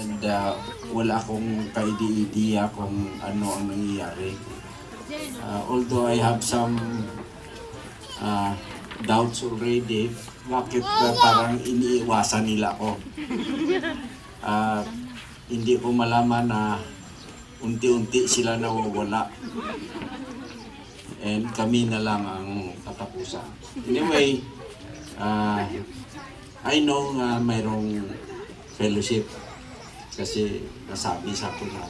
And wala akong kaidi-idea kung ano ang nangyayari. Although I have some doubts already, bakit parang iniiwasan nila ako. Hindi ko malaman na unti-unti sila nawawala. And kami na lang ang katapusan. Anyway, I know mayroong fellowship kasi nasabi sa akin na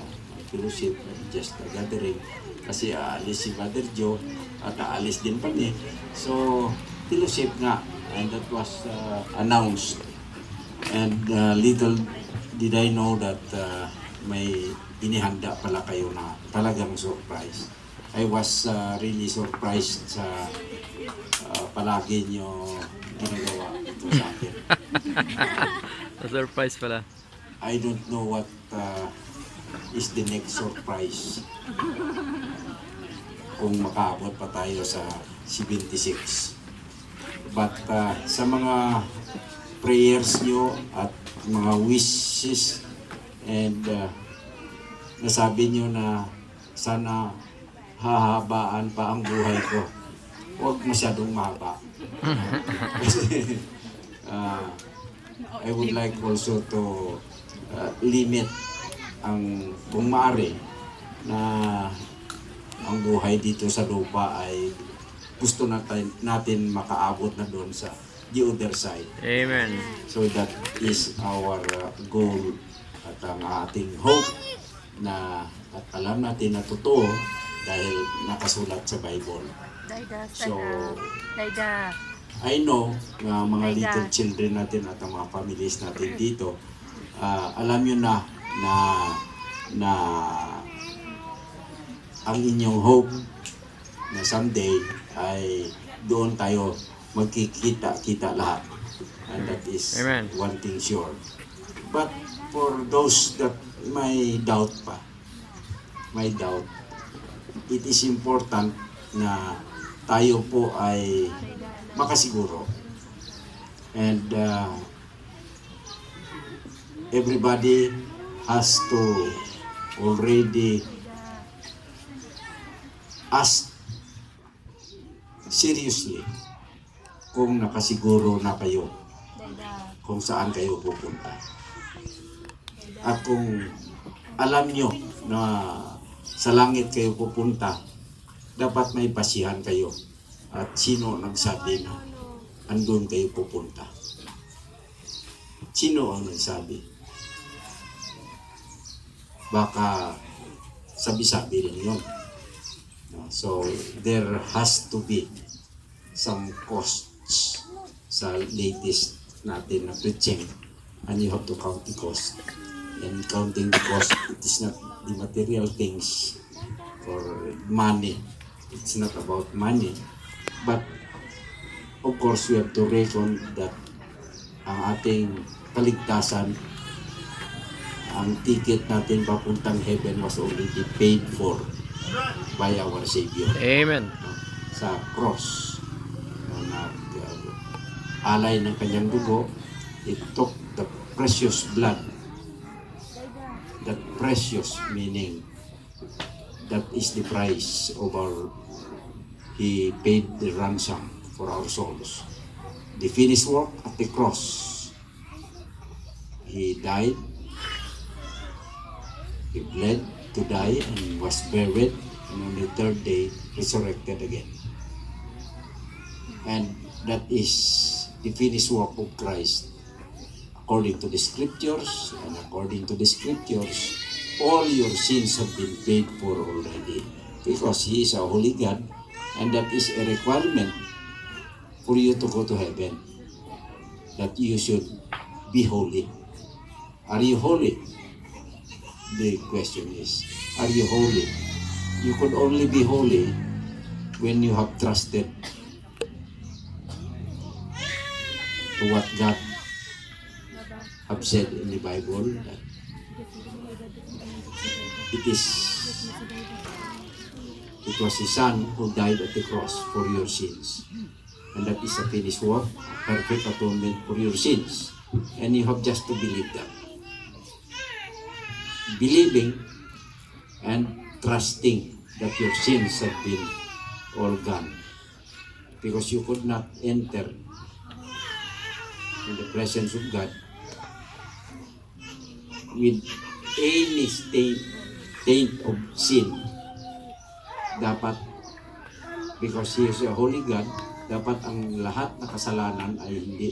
fellowship, just a gathering. Kasi aalis si Father Joe at aalis din kami. So, fellowship nga. And that was announced. And little did I know that may inihanda pala kayo na talagang surprise. I was really surprised sa palagi nyo ginagawa ito sa akin. Surprise pala. I don't know what is the next surprise. Kung makaabot pa tayo sa 76. But sa mga prayers nyo at mga wishes and nasabi nyo na sana hahabaan pa ang buhay ko. Huwag masyadong mahaba. Kasi I would like also to limit ang kung maaari na ang buhay dito sa lupa ay gusto natin makaabot na doon sa the other side. Amen. So that is our goal at ang ating hope na at alam natin na totoo dahil nakasulat sa Bible. So, I know na mga little children natin at ang mga families natin dito, alam nyo na ang inyong hope na someday ay doon tayo magkikita-kita lahat. And that is Amen. one thing sure. But for those that may doubt pa, it is important na tayo po ay makasiguro. And everybody has to already ask seriously kung nakasiguro na kayo kung saan kayo pupunta. At kung alam nyo na sa langit kayo pupunta, dapat may basihan kayo. At sino nagsabi na andun kayo pupunta? Sino ang nagsabi? Baka sabi-sabi rin yun. So, there has to be some costs sa latest natin na preaching. And you have to count the cost. And counting the cost, it is not the material things for money. It's not about money. But, of course, we have to reckon that ang ating kaligtasan, ang ticket natin papuntang heaven was already paid for by our Savior. Amen. Sa cross. Alay ng kanyang dugo, it took the precious blood. That precious meaning, that is the price of our, He paid the ransom for our souls. The finished work at the cross. He died, He bled to die and was buried, and on the third day resurrected again. And that is the finished work of Christ. According to the scriptures, and according to the scriptures, all your sins have been paid for already. Because He is a holy God, and that is a requirement for you to go to heaven. That you should be holy. Are you holy? The question is, are you holy? You could only be holy when you have trusted to what God have said in the Bible, that it was His Son who died at the cross for your sins. And that is a finished work, perfect atonement for your sins. And you have just to believe that. believing and trusting that your sins have been all gone. Because you could not enter in the presence of God with any taint of sin. Dapat, because He is a holy God, dapat ang lahat na kasalanan ay hindi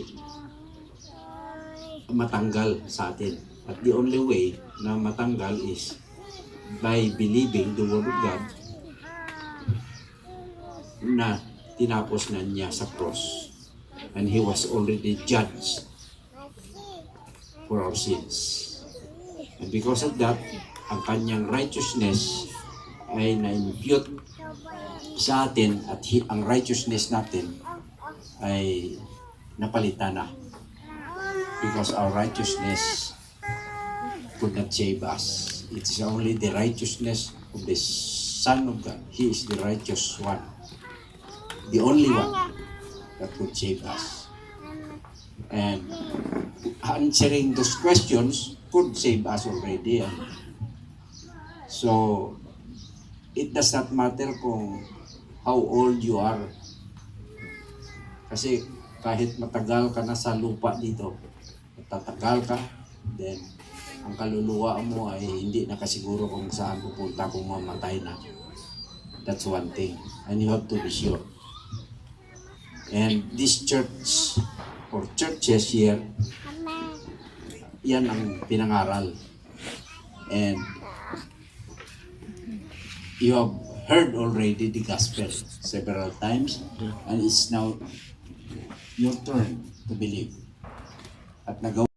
matanggal sa atin. At the only way na matanggal is by believing the Word of God na tinapos na niya sa cross. And He was already judged for our sins. And because of that, ang kanyang righteousness ay na-impute sa atin at ang righteousness natin ay napalitan na. Because our righteousness could not save us. It is only the righteousness of the Son of God. He is the righteous one. The only one that could save us. And answering those questions could save us already. And so, it does not matter kung how old you are. Kasi kahit matagal ka na sa lupa dito, tatagal ka, then ang kaluluwa mo ay hindi nakasiguro kung saan pupunta kung mamatay na. That's one thing. And you have to be sure. And this church or churches here, yan ang pinangaral. And you have heard already the gospel several times, and it's now your turn to believe. At nagawa